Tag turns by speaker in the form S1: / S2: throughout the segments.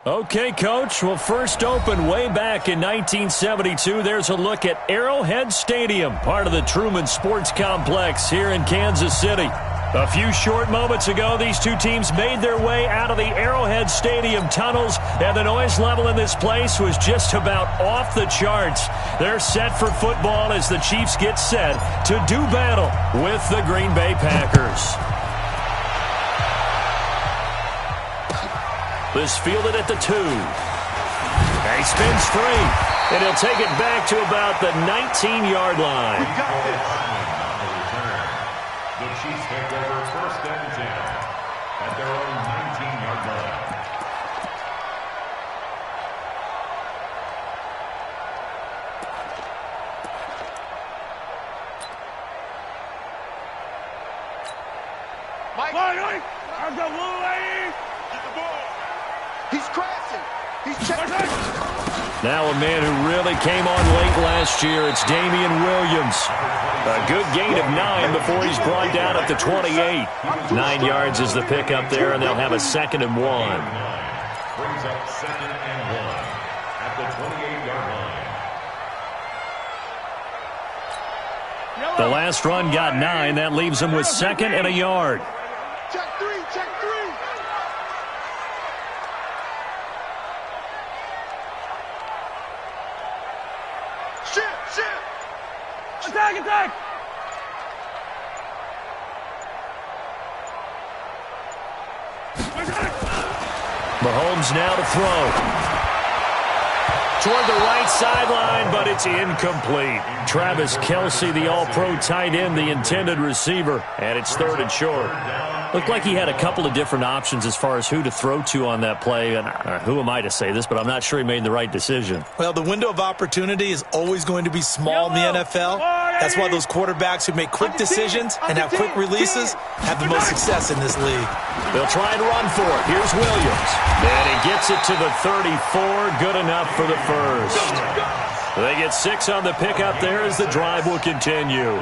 S1: Okay, Coach. Well, first opened way back in 1972. There's a look at Arrowhead Stadium, part of the Truman Sports Complex here in Kansas City. A few short moments ago, these two teams made their way out of the Arrowhead Stadium tunnels, and the noise level in this place was just about off the charts. They're set for football as the Chiefs get set to do battle with the Green Bay Packers. This fielded at the 2. He spins free, and he'll take it back to about the 19-yard line.
S2: The Chiefs take over first and 10 at their own 19-yard line.
S3: Mike, I'm the blue lady. Get the ball. He's crashing. He's checking.
S1: Now a man who really came on late last year, it's Damian Williams. A good gain of 9 before he's brought down at the 28. 9 yards is the pickup there, and they'll have a 2nd and 1.
S2: Brings up 2nd and 1 at the 28-yard line.
S1: The last run got 9. That leaves him with 2nd and a yard.
S3: Check 3, check 3. Shit. Attack.
S1: Mahomes now to throw. Toward the right sideline, but it's incomplete. Travis Kelce, the all-pro tight end, the intended receiver, and it's 3rd and short. Looked like he had a couple of different options as far as who to throw to on that play. And who am I to say this, but I'm not sure he made the right decision.
S4: Well, the window of opportunity is always going to be small in the NFL. That's why those quarterbacks who make quick decisions and have quick releases have the most success in this league.
S1: They'll try and run for it. Here's Williams. And he gets it to the 34. Good enough for the first. They get 6 on the pickup there as the drive will continue.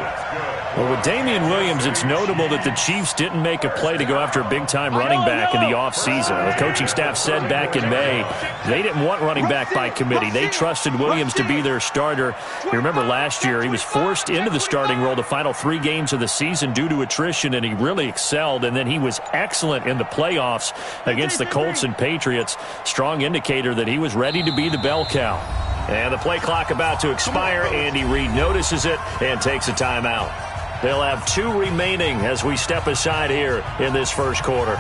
S1: Well, with Damian Williams, it's notable that the Chiefs didn't make a play to go after a big-time running back in the offseason. The coaching staff said back in May they didn't want running back by committee. They trusted Williams to be their starter. You remember last year he was forced into the starting role the final 3 games of the season due to attrition, and he really excelled. And then he was excellent in the playoffs against the Colts and Patriots. Strong indicator that he was ready to be the bell cow. And the play clock about to expire. Andy Reid notices it and takes a timeout. They'll have 2 remaining as we step aside here in this first quarter.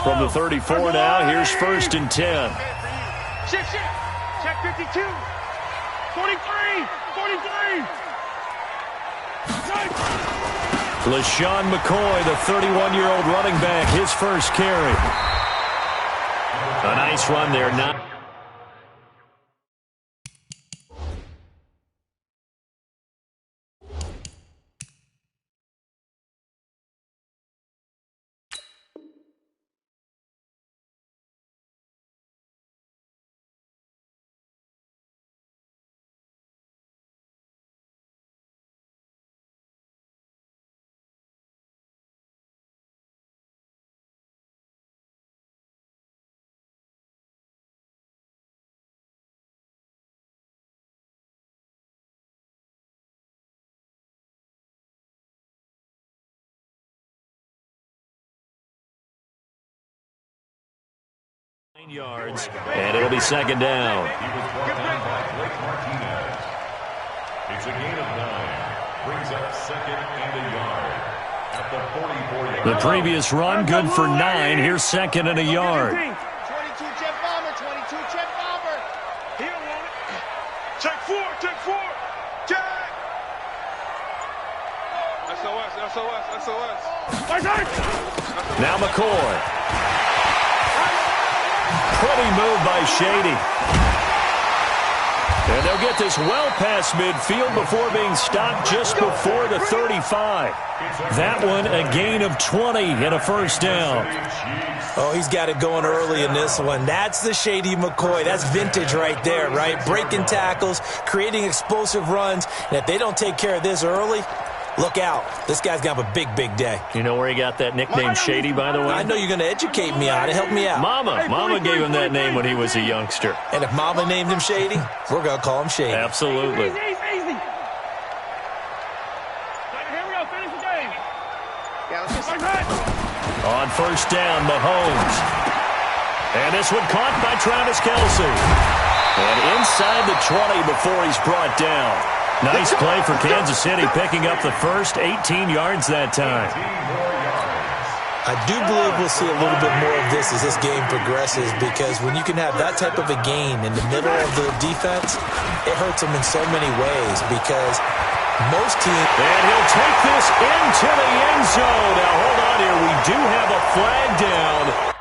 S1: From the 34 now, here's 1st and 10.
S3: Shit. Check 52. 43. 43.
S1: LaShawn McCoy, the 31-year-old running back, his first carry. A nice run there. Yards, and it'll be 2nd down.
S2: He was brought down by Blake Martinez. It's a gain of 9. Brings up 2nd and a yard at the 44-yard line.
S1: The previous run good for 9. Here's 2nd and a yard.
S3: 22 jet bomber. 22 jet bomber. He don't want it. Check 4. Check. SOS.
S1: Now McCoy. Pretty move by Shady. And they'll get this well past midfield before being stopped just before the 35. That one, a gain of 20 and a first down.
S4: Oh, he's got it going early in this one. That's the Shady McCoy. That's vintage right there, right? Breaking tackles, creating explosive runs. And if they don't take care of this early, look out. This guy's going to have a big, big day.
S1: You know where he got that nickname Shady, by the way?
S4: I know you're going to educate me on it. Help me out.
S1: Mama gave him that name when he was a youngster.
S4: And if Mama named him Shady, we're going to call him Shady.
S1: Absolutely.
S3: Easy. Here we go. Finish the game.
S1: On first down, Mahomes. And this one caught by Travis Kelce. And inside the 20 before he's brought down. Nice play for Kansas City, picking up the first 18 yards that time.
S4: I do believe we'll see a little bit more of this as this game progresses, because when you can have that type of a gain in the middle of the defense, it hurts them in so many ways, because most teams...
S1: And he'll take this into the end zone. Now, hold on here. We do have a flag down.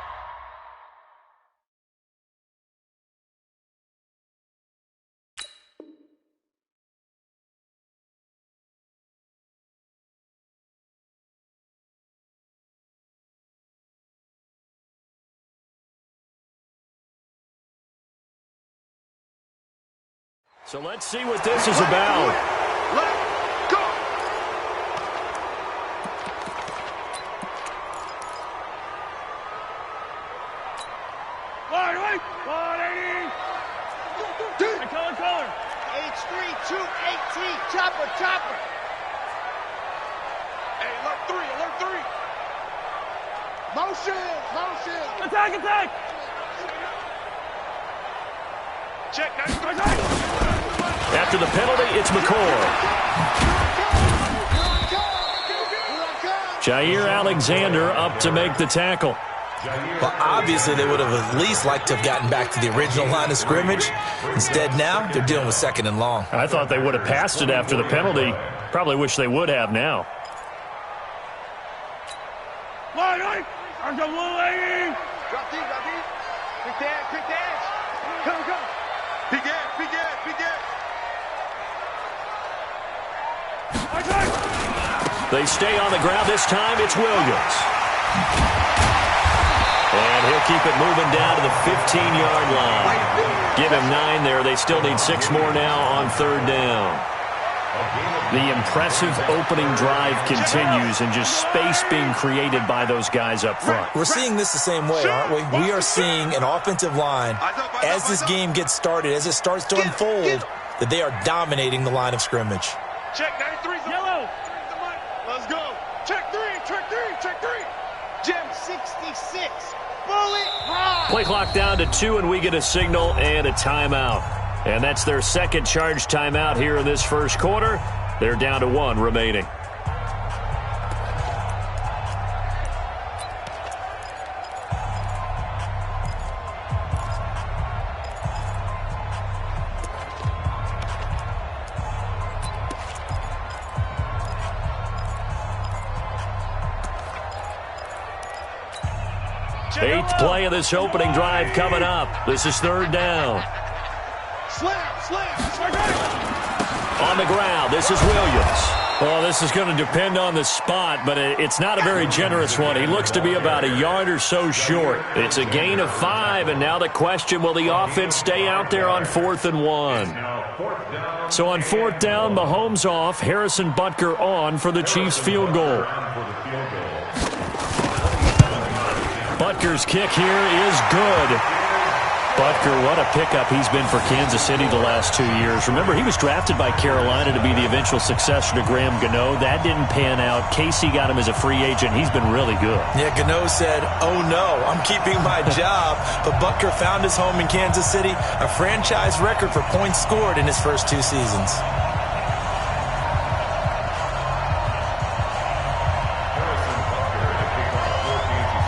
S1: So let's see what this is about.
S3: Let's go. Wait. 180. Color. H3, 218. Chopper. Hey, alert 3. Motion. Attack. Check, nice.
S1: After the penalty, it's McCoy. Jair Alexander up to make the tackle.
S4: Well, obviously, they would have at least liked to have gotten back to the original line of scrimmage. Instead, now, they're dealing with second and long.
S1: I thought they would have passed it after the penalty. Probably wish they would have now.
S3: Wide. I'm the 180. Drop deep. Quick dash. Come. Big gas.
S1: They stay on the ground. This time, it's Williams. And he'll keep it moving down to the 15-yard line. Give him 9 there. They still need 6 more now on third down. The impressive opening drive continues, and just space being created by those guys up front.
S4: We're seeing this the same way, aren't we? We are seeing an offensive line, as this game gets started, as it starts to unfold, that they are dominating the line of scrimmage.
S3: Check 93. Yellow. Let's go. Check 3. Gem 66. Bullet high.
S1: Play clock down to 2, and we get a signal and a timeout. And that's their second charge timeout here in this first quarter. They're down to 1 remaining. Eighth play of this opening drive coming up. This is third down.
S3: Slam.
S1: On the ground, this is Williams. Well, this is going to depend on the spot, but it's not a very generous one. He looks to be about a yard or so short. It's a gain of 5, and now the question, will the offense stay out there on 4th and 1? So on 4th down, Mahomes off, Harrison Butker on for the Chiefs field goal. Butker's kick here is good. Butker, what a pickup he's been for Kansas City the last 2 years. Remember, he was drafted by Carolina to be the eventual successor to Graham Gano. That didn't pan out. Casey got him as a free agent. He's been really good.
S4: Yeah, Gano said, oh no, I'm keeping my job. But Butker found his home in Kansas City, a franchise record for points scored in his first 2 seasons.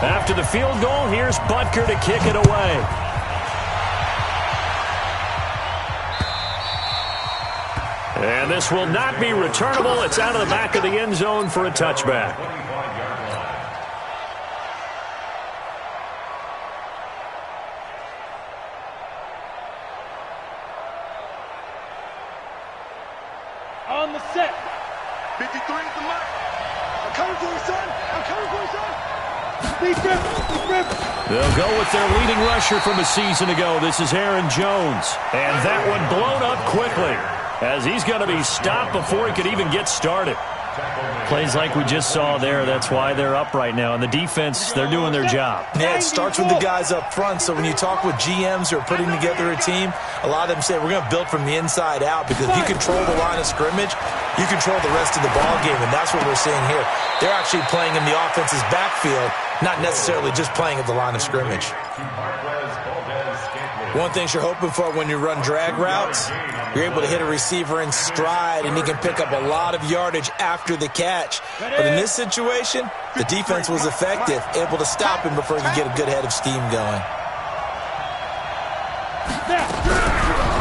S1: After the field goal, here's Butker to kick it away. And this will not be returnable. It's out of the back of the end zone for a touchback.
S3: 53 is the mark. I'm coming for you, son. I'm coming for you, son. Deep rip.
S1: They'll go with their leading rusher from a season ago. This is Aaron Jones. And that one blown up quickly as he's going to be stopped before he could even get started. Plays like we just saw there. That's why they're up right now. And the defense, they're doing their job.
S4: Yeah, it starts with the guys up front. So when you talk with GMs who are putting together a team, a lot of them say we're going to build from the inside out, because if you control the line of scrimmage, you control the rest of the ball game, and that's what we're seeing here. They're actually playing in the offense's backfield, not necessarily just playing at the line of scrimmage. One thing you're hoping for when you run drag routes, you're able to hit a receiver in stride, and he can pick up a lot of yardage after the catch. But in this situation, the defense was effective, able to stop him before he could get a good head of steam going.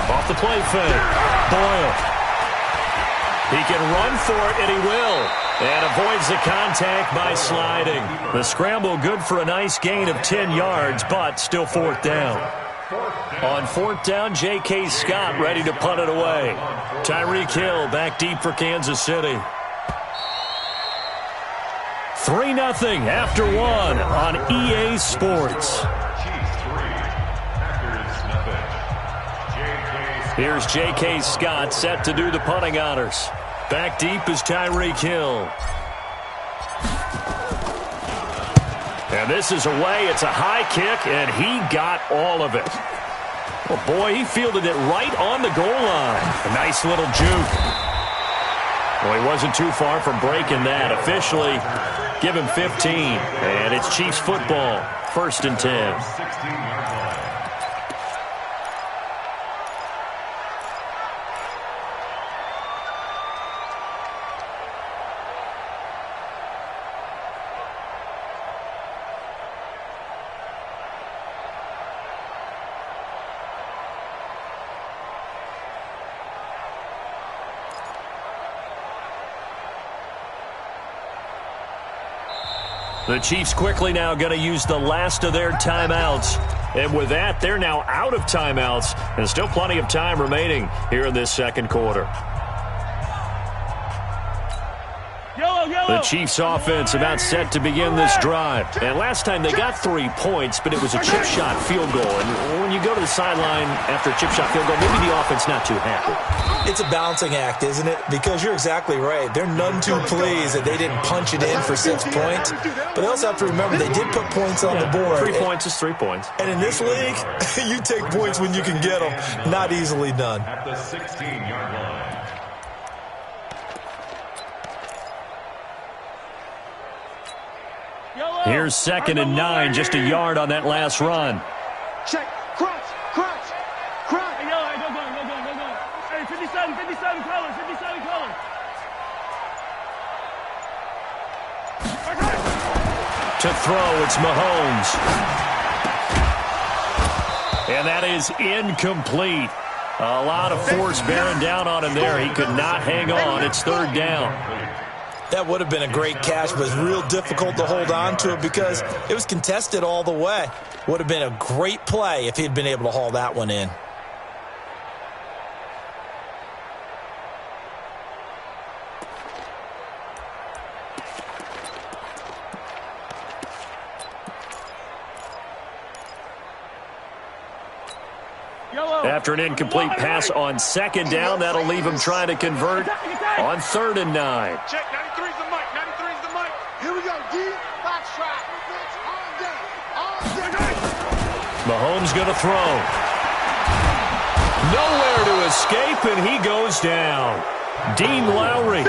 S1: Off the play fake. Boyle. He can run for it, and he will. And avoids the contact by sliding. The scramble good for a nice gain of 10 yards, but still fourth down. On fourth down, J.K. Scott ready to punt it away. Tyreek Hill back deep for Kansas City. 3-0 after one on EA Sports. Here's J.K. Scott set to do the punting honors. Back deep is Tyreek Hill. And this is away. It's a high kick, and he got all of it. Oh, boy, he fielded it right on the goal line. A nice little juke. Well, he wasn't too far from breaking that. Officially, give him 15. And it's Chiefs football, 1st and 10. The Chiefs quickly now going to use the last of their timeouts. And with that, they're now out of timeouts. And still plenty of time remaining here in this second quarter. The Chiefs offense about set to begin this drive. And last time they got 3 points, but it was a chip shot field goal. And when you go to the sideline after a chip shot field goal, maybe the offense not too happy.
S4: It's a balancing act, isn't it? Because you're exactly right. They're none too pleased that they didn't punch it in for 6 points. But they also have to remember they did put points on the board.
S1: 3 points is 3 points.
S4: And in this league, you take points when you can get them. Not easily done.
S2: At the 16-yard line.
S1: Here's 2nd and 9, just a yard on that last run.
S3: Check. Crunch. Hey, yo, hey, go. Hey, 57 colors.
S1: To throw, it's Mahomes. And that is incomplete. A lot of force bearing down on him there. He could not hang on. It's 3rd down.
S4: That would have been a great catch, but it's real difficult to hold on to it because it was contested all the way. Would have been a great play if he'd been able to haul that one in.
S1: After an incomplete pass on 2nd down, that'll leave him trying to convert on 3rd and 9.
S3: Check. 93's the mic. Here we go. D. Box trap. All day.
S1: Mahomes going to throw. Nowhere to escape, and he goes down. Dean Lowry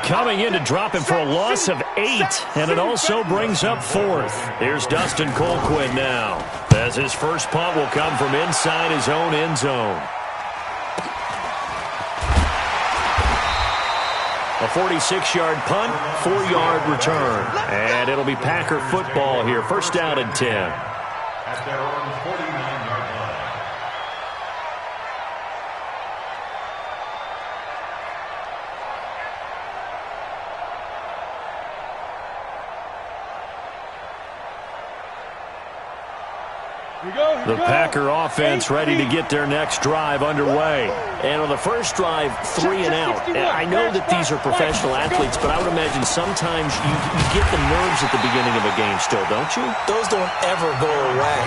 S1: coming in to drop him for a loss of 8, and it also brings up 4th. Here's Dustin Colquhoun now, as his first punt will come from inside his own end zone. A 46-yard punt, 4-yard return. And it'll be Packer football here, 1st down and 10.
S2: At their own 49-yard line.
S1: The Packer offense ready to get their next drive underway.
S5: And on the first drive, 3 and out. And I know that these are professional athletes, but I would imagine sometimes you get the nerves at the beginning of a game still, don't you?
S4: Those don't ever go away.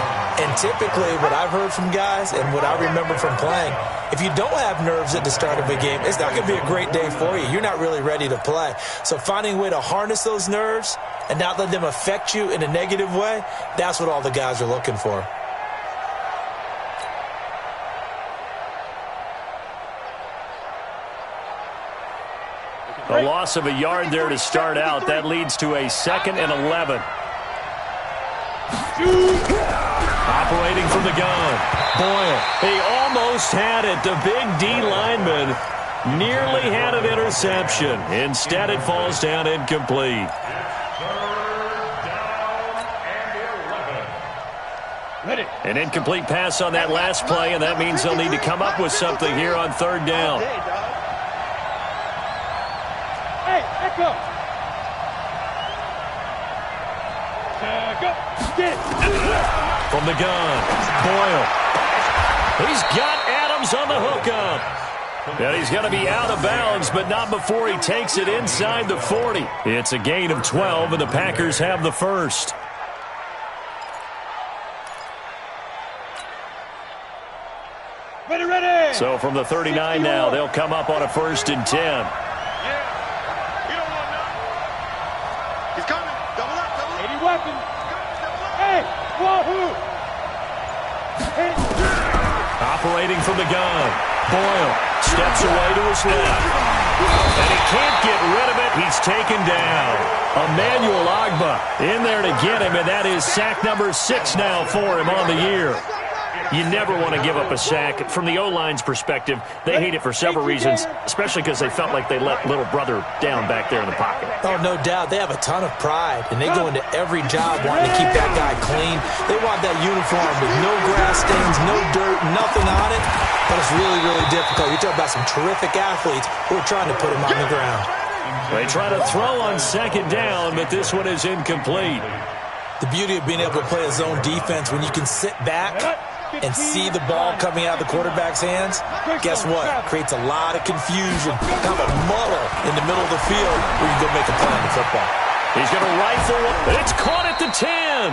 S4: And typically what I've heard from guys and what I remember from playing, if you don't have nerves at the start of a game, it's not going to be a great day for you. You're not really ready to play. So finding a way to harness those nerves and not let them affect you in a negative way, that's what all the guys are looking for.
S1: A loss of a yard there to start out. That leads to a 2nd and 11. Operating from the gun. Boyle. He almost had it. The big D lineman nearly had an interception. Instead, it falls down incomplete. An incomplete pass on that last play, and that means they'll need to come up with something here on 3rd down.
S3: Go.
S1: From the gun, Boyle. He's got Adams on the hookup. And he's going to be out of bounds, but not before he takes it inside the 40. It's a gain of 12, and the Packers have the first.
S3: Ready.
S1: So from the 39 now, they'll come up on a 1st and 10. Operating from the gun. Boyle steps away to his left. And he can't get rid of it. He's taken down. Emmanuel Ogbah in there to get him, and that is sack number 6 now for him on the year. You never want to give up a sack. From the O-line's perspective, they hate it for several reasons, especially because they felt like they let little brother down back there in the pocket.
S4: Oh, no doubt. They have a ton of pride, and they go into every job wanting to keep that guy clean. They want that uniform with no grass stains, no dirt, nothing on it. But it's really, really difficult. You're talking about some terrific athletes who are trying to put him on the ground.
S1: They try to throw on 2nd down, but this one is incomplete.
S4: The beauty of being able to play a zone defense when you can sit back and see the ball coming out of the quarterback's hands, guess what? Creates a lot of confusion, kind of a muddle in the middle of the field where you can go make a play on the football.
S1: He's going to rifle. It's caught at the 10.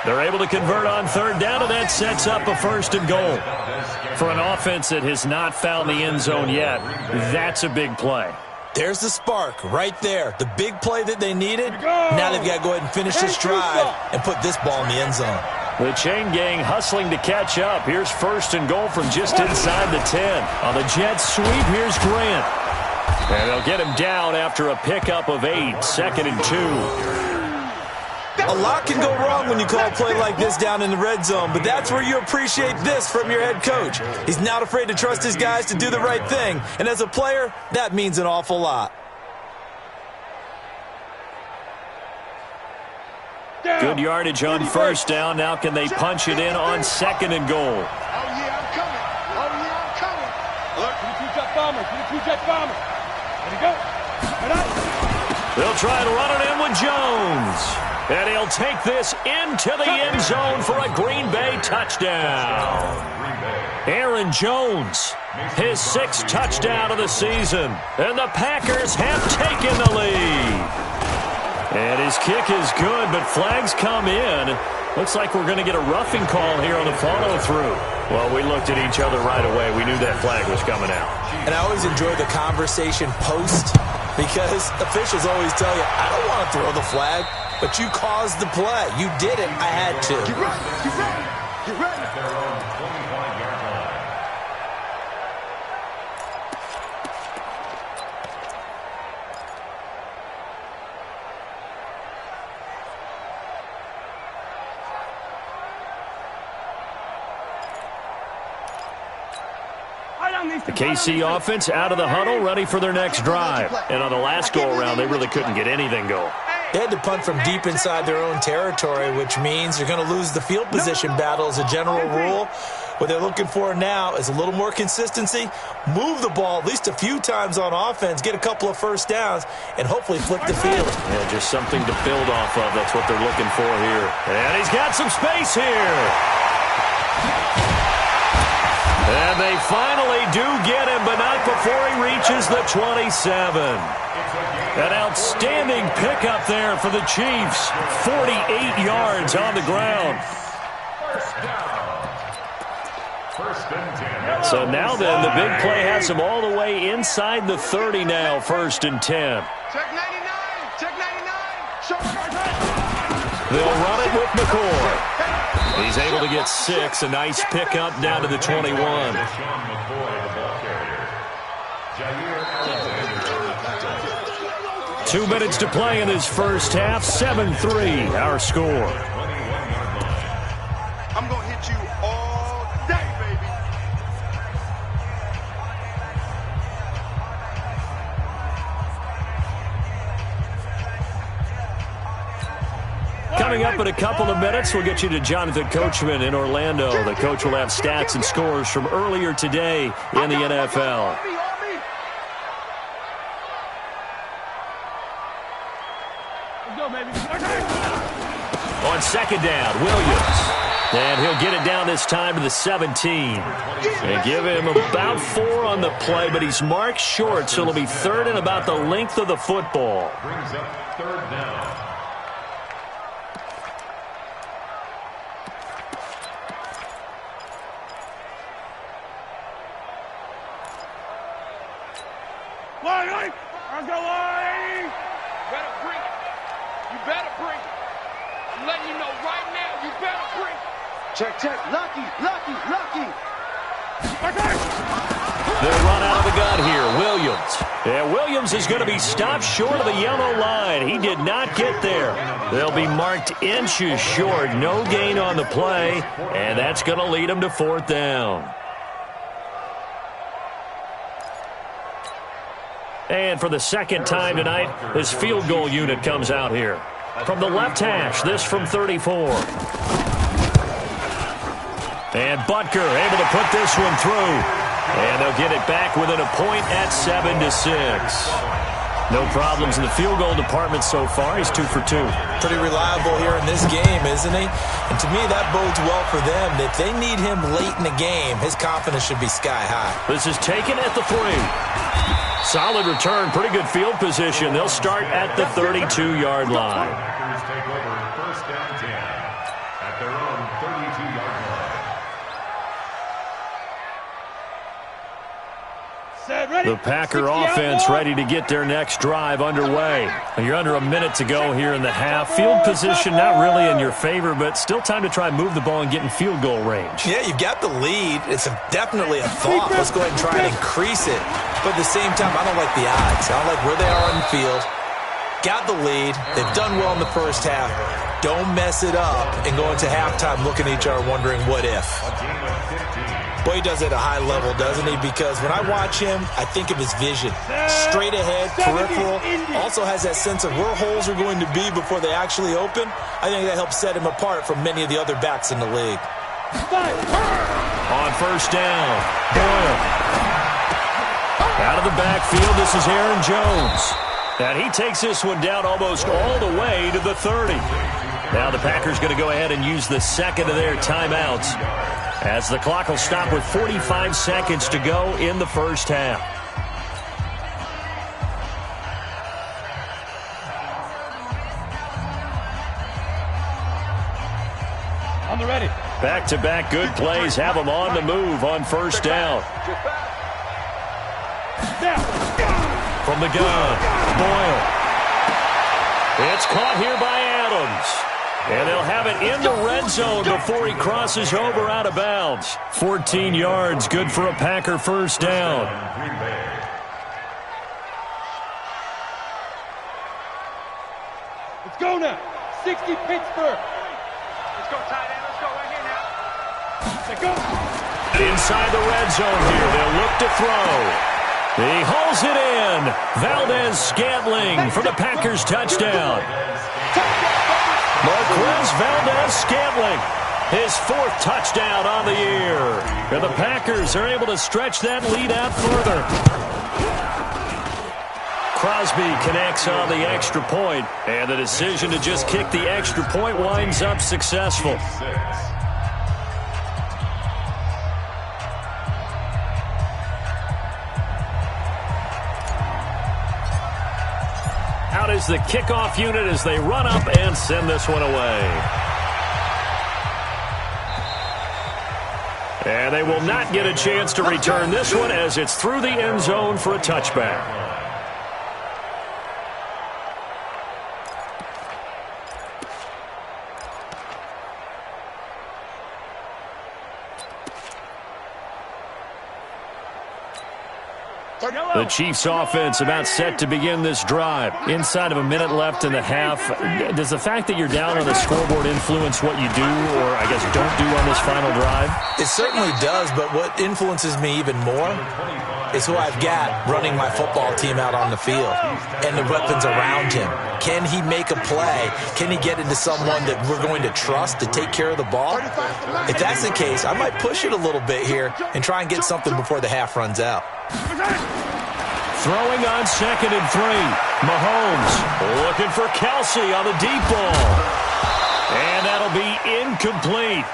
S1: They're able to convert on 3rd down, and that sets up a 1st and goal. For an offense that has not found the end zone yet, that's a big play.
S4: There's the spark right there. The big play that they needed. Now they've got to go ahead and finish this drive and put this ball in the end zone.
S1: The chain gang hustling to catch up. Here's 1st and goal from just inside the 10. On the Jets sweep, here's Grant. And they'll get him down after a pickup of 8, 2nd and 2.
S4: A lot can go wrong when you call a play like this down in the red zone, but that's where you appreciate this from your head coach. He's not afraid to trust his guys to do the right thing, and as a player, that means an awful lot.
S1: Good yardage on 1st down. Now can they punch it in on 2nd and goal?
S3: Oh, yeah, I'm coming. Oh, yeah, I'm coming. Look, 22-jet bomber. 22-jet bomber. Ready to go.
S1: They'll try and run it in with Jones. And he'll take this into the end zone for a Green Bay touchdown. Aaron Jones, his 6th touchdown of the season. And the Packers have taken the lead. And his kick is good, but flags come in. Looks like we're going to get a roughing call here on the follow-through. Well, we looked at each other right away. We knew that flag was coming out.
S4: And I always enjoy the conversation post because officials always tell you, I don't want to throw the flag, but you caused the play. You did it. I had to.
S3: Get ready. Get ready. Get ready.
S2: They're on the 25-yard line.
S1: The KC offense out of the huddle, ready for their next drive. And on the last go-around, they really couldn't get anything going.
S4: They had to punt from deep inside their own territory, which means they're going to lose the field position battle as a general rule. What they're looking for now is a little more consistency, move the ball at least a few times on offense, get a couple of 1st downs, and hopefully flip the field.
S1: Yeah, just something to build off of. That's what they're looking for here. And he's got some space here. And they finally do get him, but not before he reaches the 27. An outstanding pickup there for the Chiefs. 48 yards on the ground. So now then, the big play has him all the way inside the 30 now, 1st and 10.
S3: Check 99. Check 99.
S1: They'll run it with McCoy. He's able to get 6. A nice pickup down to the 21. 2 minutes to play in this first half. 7-3, our score.
S3: I'm going to hit you all day, baby.
S1: Coming up in a couple of minutes, we'll get you to Jonathan Coachman in Orlando. The coach will have stats and scores from earlier today in the NFL. On 2nd down, Williams. And he'll get it down this time to the 17. And give him about 4 on the play, but he's marked short, so it'll be 3rd and about the length of the football.
S2: Brings up 3rd down.
S3: Better bring it. You better bring it. I'm letting you know right now, you better bring it. Check, check. Lucky.
S1: They'll run out of the gun here. Williams. Yeah, Williams is going to be stopped short of the yellow line. He did not get there. They'll be marked inches short. No gain on the play, and that's going to lead them to 4th down. And for the 2nd time tonight, this field goal unit comes out here. From the left hash, this from 34. And Butker able to put this one through. And they'll get it back within a point at 7-6. No problems in the field goal department so far. He's 2 for 2.
S4: Pretty reliable here in this game, isn't he? And to me, that bodes well for them. If they need him late in the game, his confidence should be sky high.
S1: This is taken at the 3. Solid return, pretty good field position. They'll start at the 32-yard line.
S2: Packers take over 1st and 10 at their own 32-yard line.
S1: The Packer offense ready to get their next drive underway. You're under a minute to go here in the half. Field position not really in your favor, but still time to try and move the ball and get in field goal range.
S4: Yeah, you've got the lead. It's definitely a thought. Let's go ahead and try and increase it. But at the same time, I don't like the odds. I don't like where they are on the field. Got the lead. They've done well in the first half. Don't mess it up and go into halftime looking at each other wondering what if. Boy, he does it at a high level, doesn't he? Because when I watch him, I think of his vision. Straight ahead, peripheral. Also has that sense of where holes are going to be before they actually open. I think that helps set him apart from many of the other backs in the league.
S1: On 1st down, Boyle. Out of the backfield, this is Aaron Jones. And he takes this one down almost all the way to the 30. Now the Packers going to go ahead and use the 2nd of their timeouts, as the clock will stop with 45 seconds to go in the first half.
S3: On the ready.
S1: Back-to-back good plays have them on the move on 1st down. From the gun, Boyle. It's caught here by Adams. And they'll have it in the red zone before he crosses over out of bounds. 14 yards, good for a Packer 1st down.
S3: Let's go now. 60 Pittsburgh. Let's go, tight end. Let's go right here now. Let's go.
S1: Inside the red zone here, they'll look to throw. He hauls it in. Valdez-Scantling for the Packers touchdown. Marquez Valdez-Scantling, his 4th touchdown on the year. And the Packers are able to stretch that lead out further. Crosby connects on the extra point, and the decision to just kick the extra point winds up successful. is the kickoff unit as they run up and send this one away. And they will not get a chance to return this one as it's through the end zone for a touchback. The Chiefs offense about set to begin this drive. Inside of a minute left in the half. Does the fact that you're down on the scoreboard influence what you do, or I guess don't do on this final drive?
S4: It certainly does, but what influences me even more is who I've got running my football team out on the field and the weapons around him. Can he make a play? Can he get into someone that we're going to trust to take care of the ball? If that's the case, I might push it a little bit here and try and get something before the half runs out.
S1: Throwing on 2nd and 3. Mahomes looking for Kelsey on the deep ball. And that'll be incomplete.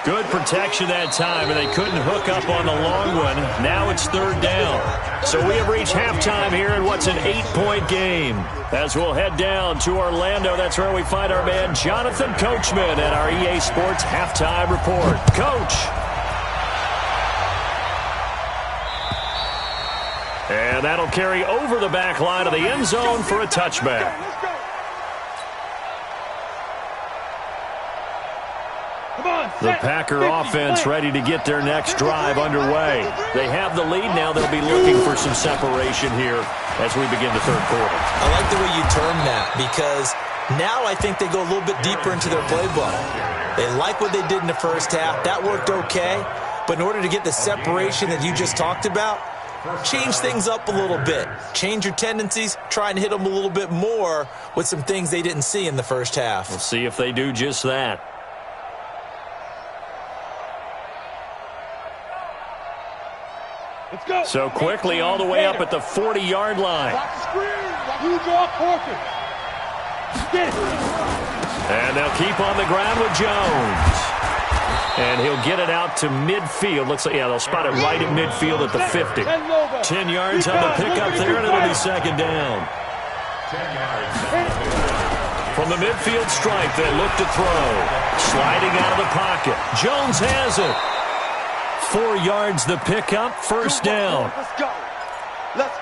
S1: Good protection that time, and they couldn't hook up on the long one. Now it's 3rd down. So we have reached halftime here in what's an 8-point game. As we'll head down to Orlando, that's where we find our man Jonathan Coachman at our EA Sports Halftime Report. Coach. And that'll carry over the back line of the end zone for a touchback. The Packer offense ready to get their next drive underway. They have the lead now. They'll be looking for some separation here as we begin the 3rd quarter.
S4: I like the way you term that, because now I think they go a little bit deeper into their playbook. They like what they did in the first half. That worked okay. But in order to get the separation that you just talked about, change things up a little bit. Change your tendencies. Try and hit them a little bit more with some things they didn't see in the first half.
S1: We'll see if they do just that.
S3: Let's go.
S1: So quickly all the way up at the 40-yard line. And they'll keep on the ground with Jones. And he'll get it out to midfield. Looks like, yeah, they'll spot it right at midfield at the 50. 10 yards on the pickup there, and it'll be 2nd down. From the midfield stripe, they look to throw. Sliding out of the pocket. Jones has it. 4 yards the pickup, 1st down.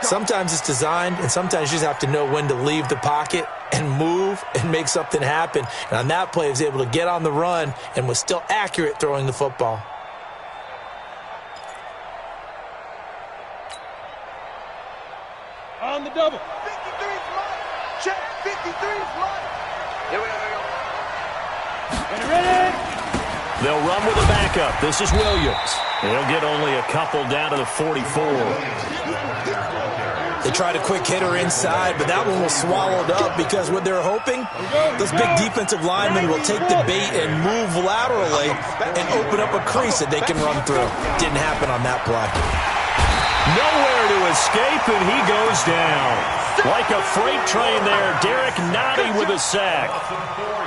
S4: Sometimes it's designed, and sometimes you just have to know when to leave the pocket and move and make something happen. And on that play, he was able to get on the run and was still accurate throwing the football.
S3: On the double. 53's mine. Check. 53's mine. Here we go. Get ready.
S1: They'll run with a backup. This is Williams. They'll get only a couple down to the 44.
S4: They tried a quick hitter inside, but that one was swallowed up because what they're hoping, those big defensive linemen will take the bait and move laterally and open up a crease that they can run through. Didn't happen on that play.
S1: Nowhere to escape, and he goes down. Like a freight train there, Derek Nottie with a sack.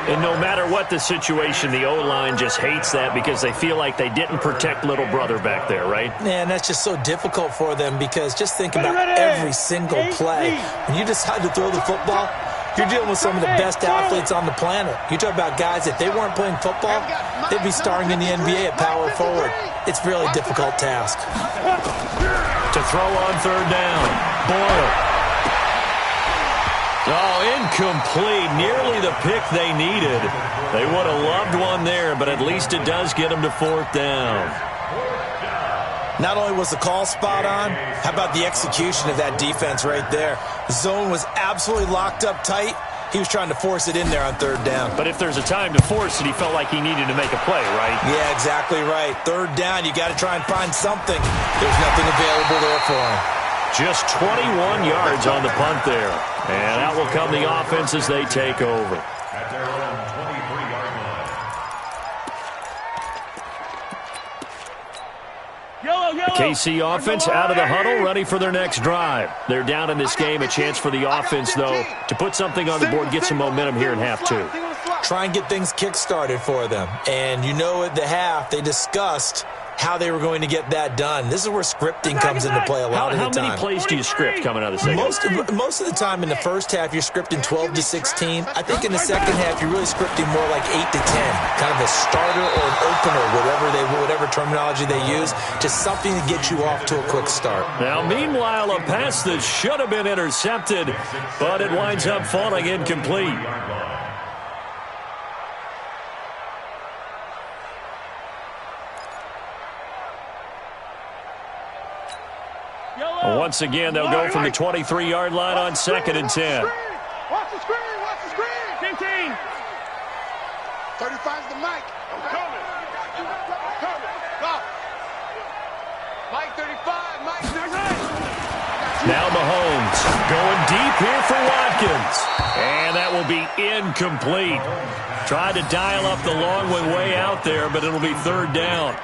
S1: And no matter what the situation, the O-line just hates that because they feel like they didn't protect little brother back there, right?
S4: Man, that's just so difficult for them because just think about every single play. When you decide to throw the football, you're dealing with some of the best athletes on the planet. You talk about guys, if they weren't playing football, they'd be starring in the NBA at power forward. It's a really difficult task.
S1: To throw on 3rd down, Boyle. Oh, incomplete. Nearly the pick they needed. They would have loved one there, but at least it does get them to 4th down.
S4: Not only was the call spot on, how about the execution of that defense right there? The zone was absolutely locked up tight. He was trying to force it in there on 3rd down.
S1: But if there's a time to force it, he felt like he needed to make a play, right?
S4: Yeah, exactly right. 3rd down, you got to try and find something. There's nothing available there for him.
S1: Just 21 yards on the punt there. And out will come the offense as they take over.
S2: At their own 23-yard line.
S3: Yellow.
S1: KC offense out of the huddle, ready for their next drive. They're down in this game. A chance for the offense, though, to put something on the board, get some momentum here in half 2.
S4: Try and get things kick-started for them. And you know at the half, they discussed how they were going to get that done. This is where scripting comes into play a lot of the time.
S5: How many plays do you script coming out of the second?
S4: Most of the time in the first half, you're scripting 12 to 16. I think in the second half, you're really scripting more like 8 to 10, kind of a starter or an opener, whatever terminology they use, just something to get you off to a quick start.
S1: Now, meanwhile, a pass that should have been intercepted, but it winds up falling incomplete. Once again, they'll go from the 23-yard line on 2nd and 10.
S3: Watch the screen, watch the screen. 15. 35's the mic. I'm coming. Go. Mike 35, Mike 35.
S1: Now Mahomes going deep here for Watkins. And that will be incomplete. Tried to dial up the long one way out there, but it'll be 3rd down.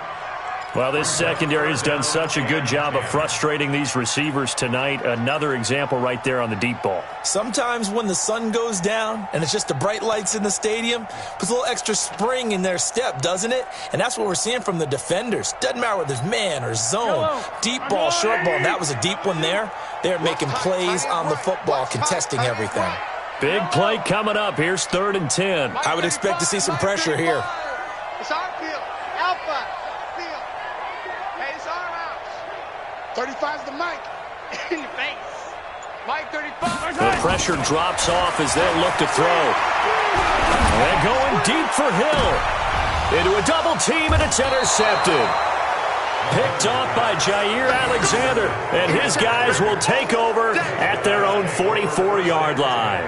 S1: Well, this secondary has done such a good job of frustrating these receivers tonight. Another example right there on the deep ball.
S4: Sometimes when the sun goes down and it's just the bright lights in the stadium, puts a little extra spring in their step, doesn't it? And that's what we're seeing from the defenders. Doesn't matter whether it's man or zone, deep ball, short ball. And that was a deep one there. They're making plays on the football, contesting everything.
S1: Big play coming up. Here's 3rd and 10.
S4: I would expect to see some pressure here.
S3: It's our field. Alpha. 35's the mic. In your face. Mike 35.
S1: The pressure drops off as they look to throw. And going deep for Hill. Into a double team, and it's intercepted. Picked off by Jair Alexander. And his guys will take over at their own 44-yard line.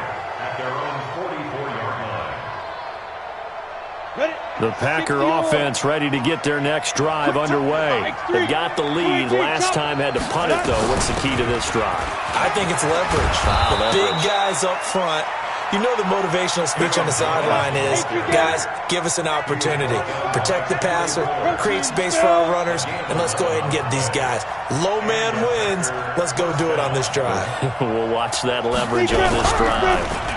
S1: The Packer offense ready to get their next drive underway. They've got the lead. Last time had to punt it, though. What's the key to this drive?
S4: I think it's leverage. The big guys up front. You know the motivational speech on the sideline is, guys, give us an opportunity. Protect the passer, create space for our runners, and let's go ahead and get these guys. Low man wins. Let's go do it on this drive.
S1: We'll watch that leverage on this drive.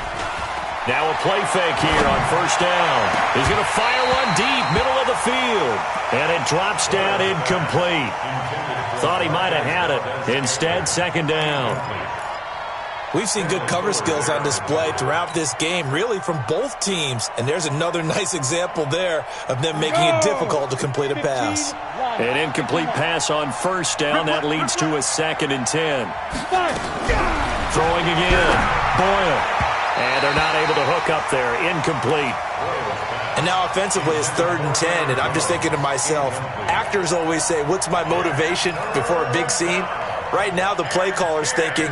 S1: Now a play fake here on 1st down. He's going to fire one deep, middle of the field. And it drops down incomplete. Thought he might have had it. Instead, 2nd down.
S4: We've seen good cover skills on display throughout this game, really from both teams. And there's another nice example there of them making it difficult to complete a pass.
S1: An incomplete pass on 1st down. That leads to a 2nd and 10. Throwing again. Boyle. And they're not able to hook up there. Incomplete.
S4: And now offensively it's 3rd and 10. And I'm just thinking to myself, actors always say, what's my motivation before a big scene? Right now the play caller's thinking,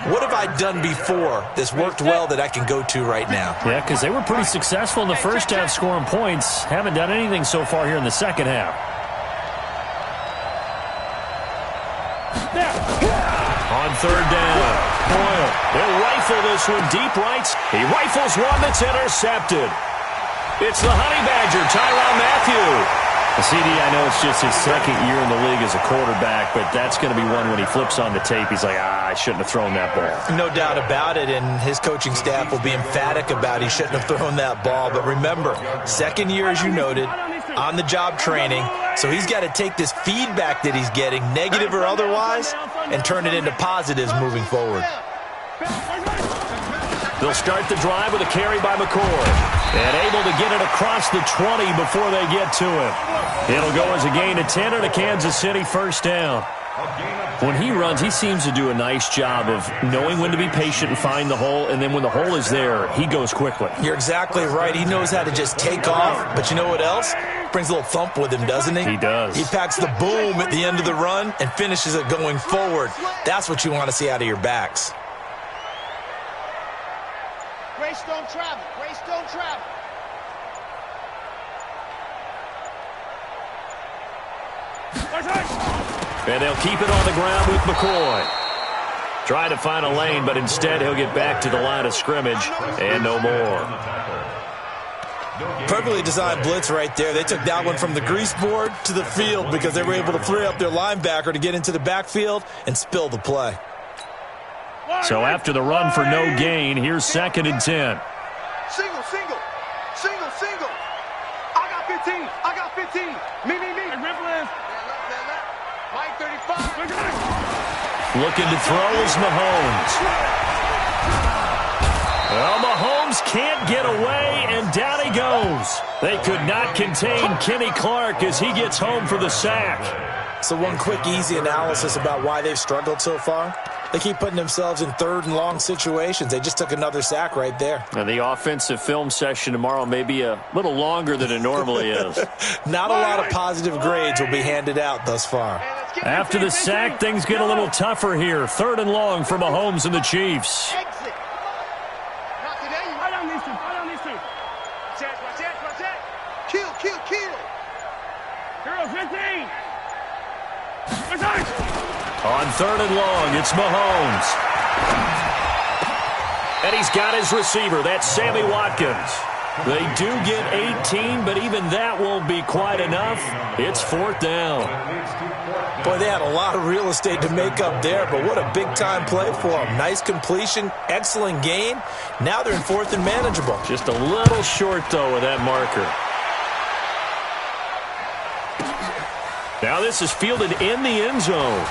S4: what have I done before that's worked well that I can go to right now?
S5: Yeah, because they were pretty successful in the first half scoring points. Haven't done anything so far here in the second half.
S1: On 3rd down, Boyle. He'll rifle this one deep right. He rifles one that's intercepted. It's the Honey Badger, Tyrann Mathieu. CD, I know it's just his 2nd year in the league as a quarterback, but that's going to be one when he flips on the tape. He's like, I shouldn't have thrown that ball.
S4: No doubt about it, and his coaching staff will be emphatic about he shouldn't have thrown that ball. But remember, 2nd year, as you noted, on-the-job training, so he's got to take this feedback that he's getting, negative or otherwise, and turn it into positives moving forward.
S1: They'll start the drive with a carry by McCoy. And able to get it across the 20 before they get to him. It'll go as a gain of 10 and a Kansas City 1st down.
S5: When he runs, he seems to do a nice job of knowing when to be patient and find the hole, and then when the hole is there, he goes quickly.
S4: You're exactly right. He knows how to just take off, but you know what else? Brings a little thump with him, doesn't he?
S5: He does.
S4: He packs the boom at the end of the run and finishes it going forward. That's what you want to see out of your backs.
S3: Grace don't travel. Grace don't travel.
S1: And they'll keep it on the ground with McCoy. Trying to find a lane, but instead he'll get back to the line of scrimmage and no more.
S4: Perfectly designed blitz right there. They took that one from the grease board to the field because they were able to free up their linebacker to get into the backfield and spill the play.
S1: So after the run for no gain, here's 2nd and 10.
S3: Single, single. Single, single. I got 15. I got 15. Me. Mike 35.
S5: Looking to throw is Mahomes. Well, Mahomes can't get away, and down he goes. They could not contain Kenny Clark as he gets home for the sack.
S4: So one quick, easy analysis about why they've struggled so far. They keep putting themselves in third and long situations. They just took another sack right there.
S5: And the offensive film session tomorrow may be a little longer than it normally is.
S4: Not a lot of positive grades will be handed out thus far.
S1: After the sack, things get a little tougher here. Third and long for Mahomes and the Chiefs.
S3: Exit. Not today. Right on these two. Right on these two. Watch that. Kill. Hero 15.
S1: On third and long, it's Mahomes. And he's got his receiver. That's Sammy Watkins. They do get 18, but even that won't be quite enough. It's fourth down.
S4: Boy, they had a lot of real estate to make up there, but what a big-time play for them. Nice completion, excellent gain. Now they're in fourth and manageable.
S5: Just a little short, though, of that marker.
S1: Now this is fielded in the end zone.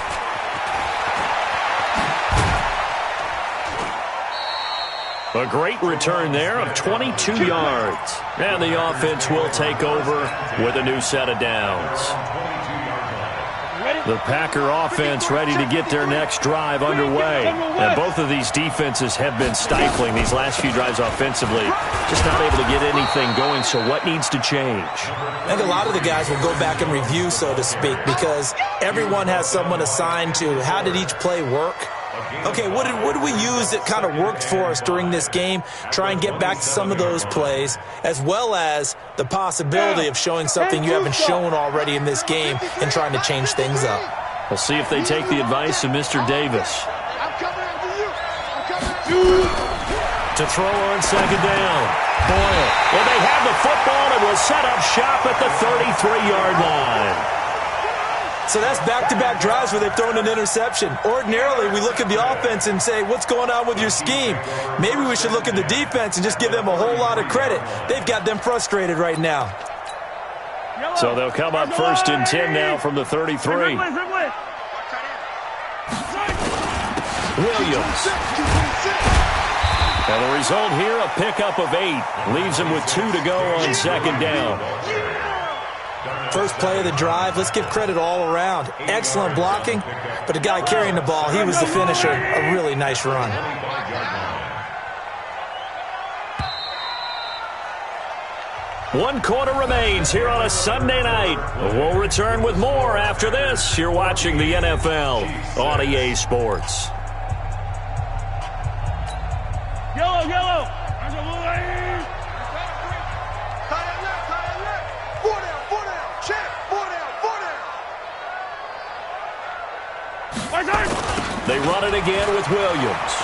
S1: A great return there of 22 yards. And the offense will take over with a new set of downs. The Packer offense ready to get their next drive underway. And both of these defenses have been stifling these last few drives offensively. Just not able to get anything going, so what needs to change?
S4: I think a lot of the guys will go back and review, so to speak, because everyone has someone assigned to how did each play work. Okay, what did we use that kind of worked for us during this game? Try and get back to some of those plays, as well as the possibility of showing something you haven't shown already in this game and trying to change things up.
S1: We'll see if they take the advice of Mr. Davis.
S3: I'm coming after you. I'm coming after you.
S1: To throw on second down. Boyle. Well, they have the football and will set up shop at the 33-yard line.
S4: So that's back-to-back drives where they've thrown an interception. Ordinarily, we look at the offense and say, what's going on with your scheme? Maybe we should look at the defense and just give them a whole lot of credit. They've got them frustrated right now.
S1: So they'll come up first and 10 now from the 33. Williams. And the result here, a pickup of 8. Leaves him with 2 to go on second down.
S4: First play of the drive, let's give credit all around. Excellent blocking, but the guy carrying the ball, he was the finisher. A really nice run.
S1: One quarter remains here on a Sunday night. We'll return with more after this. You're watching the NFL on EA Sports.
S3: Yellow.
S1: They run it again with Williams.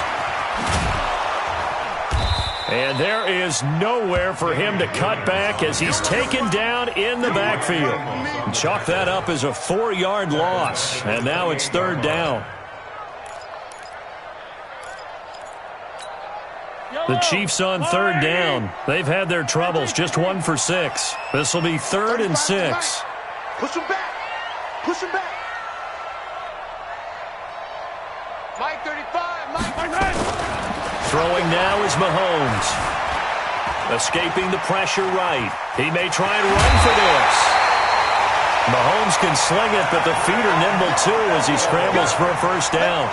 S1: And there is nowhere for him to cut back as he's taken down in the backfield. Chalk that up as a 4-yard loss. And now it's third down. The Chiefs on third down. They've had their troubles, just 1 for 6. This will be 3rd and 6.
S3: Push him back. Mike 35. Mike.
S1: Throwing now is Mahomes. Escaping the pressure right. He may try and run for this. Mahomes can sling it, but the feet are nimble too as he scrambles for a first down.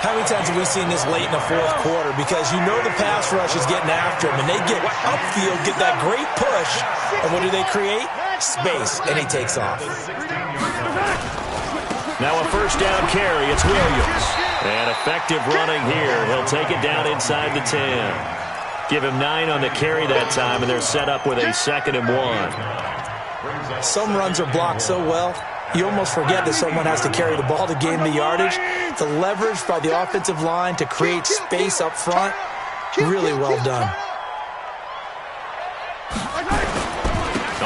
S4: How many times have we seen this late in the fourth quarter? Because you know the pass rush is getting after him, and they get upfield, get that great push, and what do they create? Space, and he takes off.
S1: Now a first down carry. It's Williams. And effective running here. He'll take it down inside the 10. Give him 9 on the carry that time, and they're set up with a 2nd and 1.
S4: Some runs are blocked so well, you almost forget that someone has to carry the ball to gain the yardage. The leverage by the offensive line to create space up front, really well done.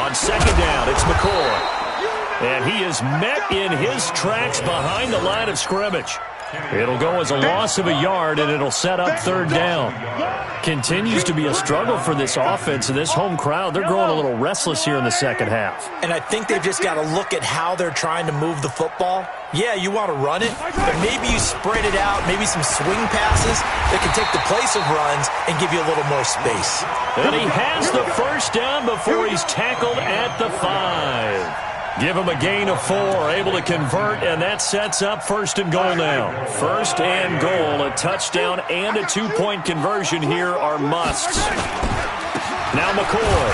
S1: On second down, it's McCoy. And he is met in his tracks behind the line of scrimmage. It'll go as a loss of a yard, and it'll set up third down. Continues to be a struggle for this offense and this home crowd. They're growing a little restless here in the second half.
S4: And I think they've just got to look at how they're trying to move the football. Yeah, you want to run it, but maybe you spread it out, maybe some swing passes that can take the place of runs and give you a little more space.
S1: And he has the first down before he's tackled at the 5. Give him a gain of 4, able to convert, and that sets up first and goal now. First and goal, a touchdown and a 2-point conversion here are musts. Now McCoy.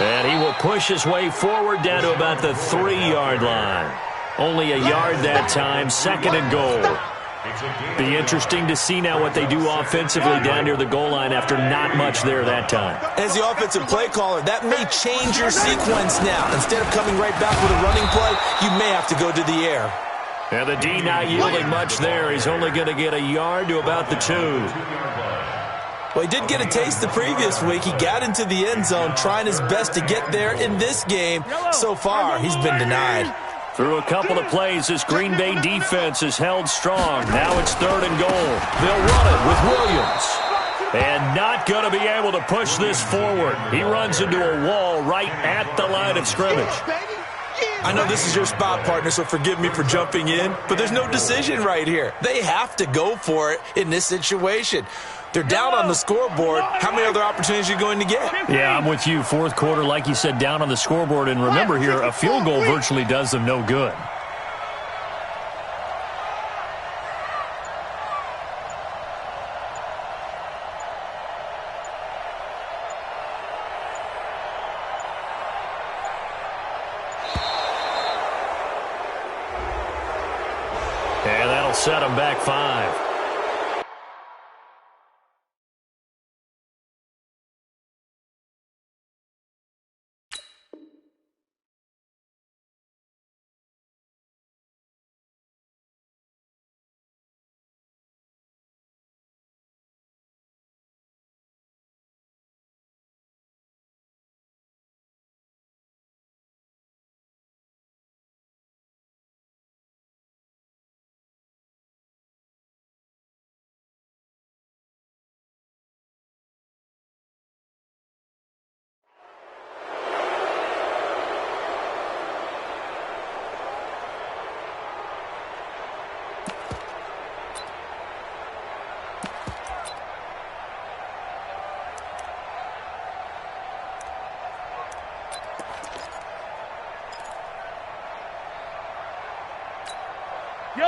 S1: And he will push his way forward down to about the 3-yard line. Only a yard that time, second and goal. Be interesting to see now what they do offensively down near the goal line after not much there that time.
S4: As the offensive play caller, that may change your sequence now. Instead of coming right back with a running play, you may have to go to the air.
S1: And the D not yielding much there. He's only going to get a yard to about the 2.
S4: Well, he did get a taste the previous week. He got into the end zone trying his best to get there in this game. So far, he's been denied.
S1: Through a couple of plays, this Green Bay defense is held strong. Now it's third and goal. They'll run it with Williams. And not going to be able to push this forward. He runs into a wall right at the line of scrimmage.
S4: I know this is your spot, partner, so forgive me for jumping in, but there's no decision right here. They have to go for it in this situation. They're down on the scoreboard. How many other opportunities are you going to get?
S1: Yeah, I'm with you. Fourth quarter, like you said, down on the scoreboard. And remember here, a field goal virtually does them no good. And that'll set them back 5.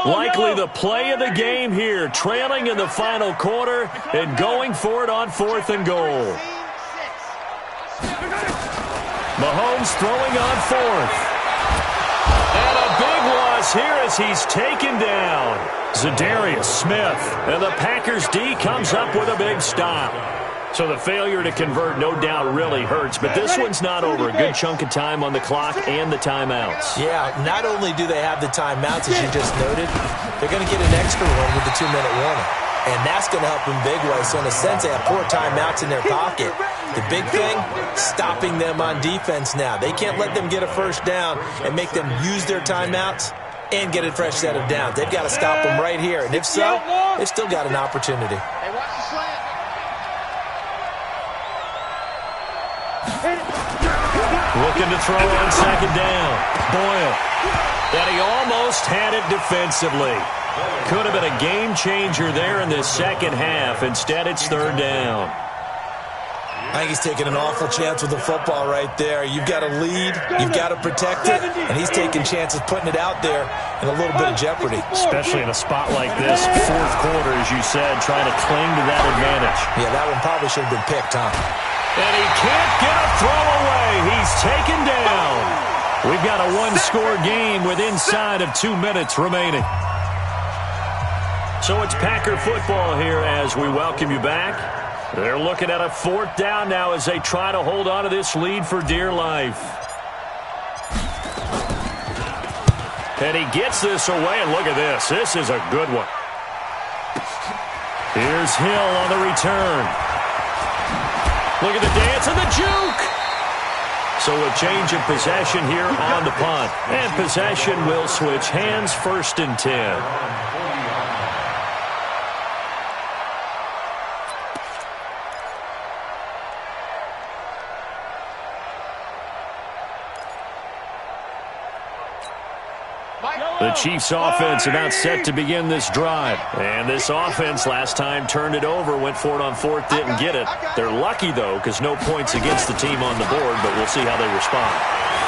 S1: Likely the play of the game here, trailing in the final quarter and going for it on fourth and goal. Mahomes throwing on fourth. And a big loss here as he's taken down. Za'Darius Smith. And the Packers D comes up with a big stop. So the failure to convert no doubt really hurts, but this one's not over. A good chunk of time on the clock and the timeouts.
S4: Yeah, not only do they have the timeouts, as you just noted, they're going to get an extra one with the 2-minute warning. And that's going to help in big ways. So in a sense, they have 4 timeouts in their pocket. The big thing, stopping them on defense now. They can't let them get a first down and make them use their timeouts and get a fresh set of downs. They've got to stop them right here. And if so, they've still got an opportunity.
S1: Looking to throw on second down. Boyle. And he almost had it defensively. Could have been a game changer there in this second half. Instead, it's third down.
S4: I think he's taking an awful chance with the football right there. You've got to lead, you've got to protect it, and he's taking chances putting it out there in a little bit of jeopardy.
S1: Especially in a spot like this, fourth quarter, as you said, trying to cling to that advantage.
S4: Yeah, that one probably should have been picked, huh?
S1: And he can't get a throw away. He's taken down. We've got a one-score game with inside of 2 minutes remaining. So it's Packer football here as we welcome you back. They're looking at a fourth down now as they try to hold on to this lead for dear life. And he gets this away, and look at this. This is a good one. Here's Hill on the return. Look at the dance and the juke. So a change of possession here on the punt. And possession will switch hands, 1st and 10. The Chiefs offense about set to begin this drive. And this offense last time turned it over, went for it on fourth, didn't get it. They're lucky, though, because no points against the team on the board, but we'll see how they respond.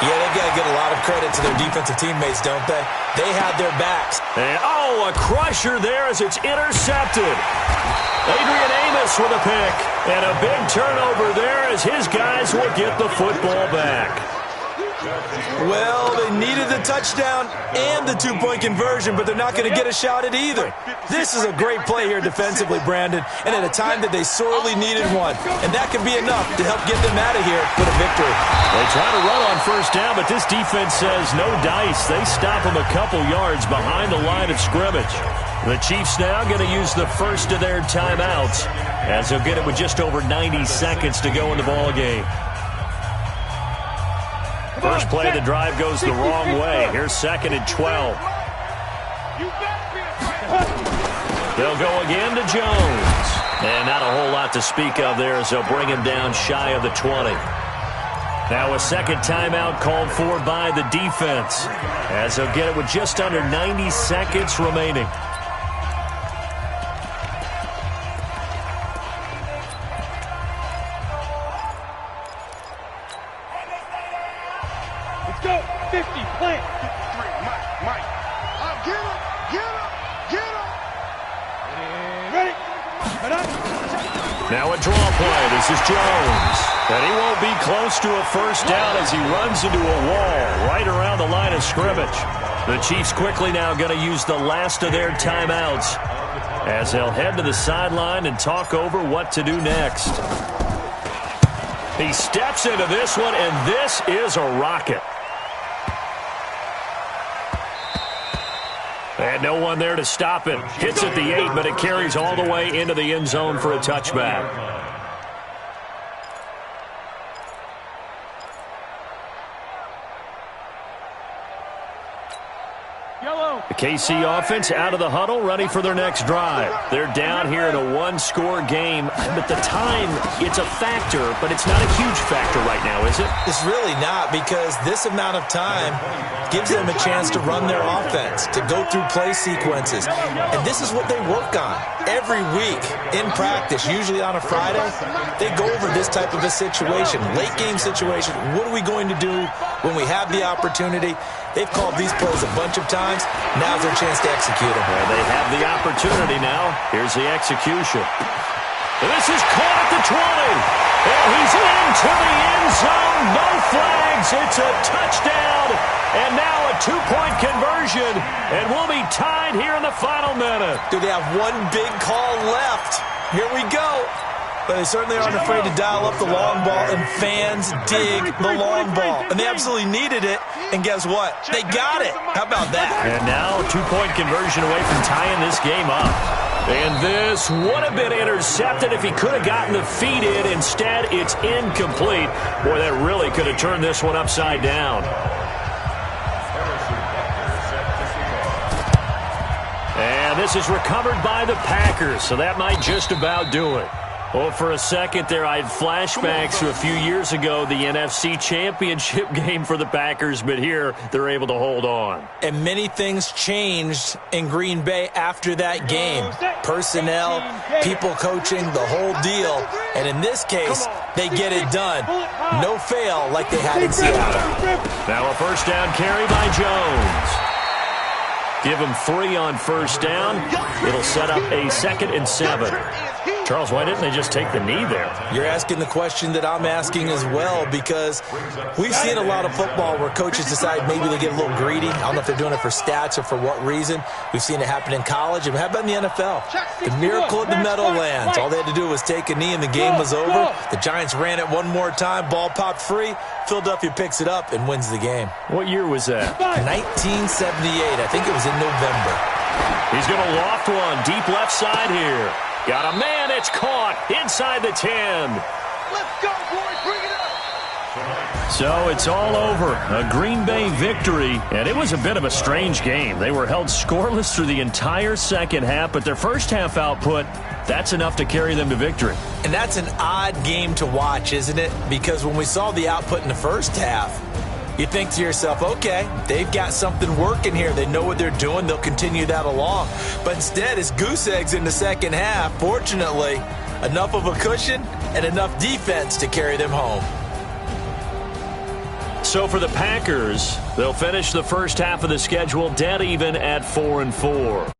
S4: Yeah, they've got to get a lot of credit to their defensive teammates, don't they? They had their backs.
S1: And, a crusher there as it's intercepted. Adrian Amos with a pick. And a big turnover there as his guys will get the football back.
S4: Well, they needed the touchdown and the two-point conversion, but they're not going to get a shot at either. This is a great play here defensively, Brandon, and at a time that they sorely needed one. And that could be enough to help get them out of here with a victory.
S1: They try to run on first down, but this defense says no dice. They stop them a couple yards behind the line of scrimmage. The Chiefs now going to use the first of their timeouts as they'll get it with just over 90 seconds to go in the ballgame. First play of the drive goes the wrong way. Here's 2nd and 12. They'll go again to Jones. And not a whole lot to speak of there as they'll bring him down shy of the 20. Now a second timeout called for by the defense as they'll get it with just under 90 seconds remaining.
S3: Go, 50, plant. 53, Mike. Get him. Ready.
S1: Now a draw play. This is Jones. And he won't be close to a first down as he runs into a wall right around the line of scrimmage. The Chiefs quickly now going to use the last of their timeouts as they'll head to the sideline and talk over what to do next. He steps into this one, and this is a rocket. And no one there to stop it. Hits at the 8, but it carries all the way into the end zone for a touchback. The KC offense out of the huddle, ready for their next drive. They're down here in a one-score game, but the time, it's a factor, but it's not a huge factor right now, is it?
S4: It's really not, because this amount of time gives them a chance to run their offense, to go through play sequences. And this is what they work on every week in practice, usually on a Friday. They go over this type of a situation, late-game situation. What are we going to do when we have the opportunity? They've called these plays a bunch of times. Now's their chance to execute them.
S1: Well, they have the opportunity now. Here's the execution. This is caught at the 20. And he's into the end zone. No flags. It's a touchdown. And now a two-point conversion. And we'll be tied here in the final minute.
S4: Do they have one big call left? Here we go. But they certainly aren't afraid to dial up the long ball, and fans dig the long ball. And they absolutely needed it, and guess what? They got it. How about that?
S1: And now a two-point conversion away from tying this game up. And this would have been intercepted if he could have gotten the feet in. Instead, it's incomplete. Boy, that really could have turned this one upside down. And this is recovered by the Packers, so that might just about do it. Well, for a second there, I had flashbacks to a few years ago, the NFC Championship game for the Packers, but here they're able to hold on.
S4: And many things changed in Green Bay after that game. Personnel, people coaching, the whole deal. And in this case, they get it done. No fail like they had in Seattle.
S1: Now a first down carry by Jones. Give him 3 on first down. It'll set up a 2nd and 7. Charles, why didn't they just take the knee there?
S4: You're asking the question that I'm asking as well, because we've seen a lot of football where coaches decide maybe they get a little greedy. I don't know if they're doing it for stats or for what reason. We've seen it happen in college, and how about in the NFL? The miracle of the Meadowlands. All they had to do was take a knee, and the game was over. The Giants ran it one more time. Ball popped free. Philadelphia picks it up and wins the game.
S1: What year was that?
S4: 1978. I think it was in November.
S1: He's going to loft one deep left side here. Got a man. It's caught inside the 10.
S3: Let's go, boys. Bring it up.
S1: So it's all over. A Green Bay victory, and it was a bit of a strange game. They were held scoreless through the entire second half, but their first half output, that's enough to carry them to victory.
S4: And that's an odd game to watch, isn't it? Because when we saw the output in the first half, You think to yourself, okay, they've got something working here. They know what they're doing. They'll continue that along. But instead, it's goose eggs in the second half. Fortunately, enough of a cushion and enough defense to carry them home.
S1: So for the Packers, they'll finish the first half of the schedule dead even at 4-4.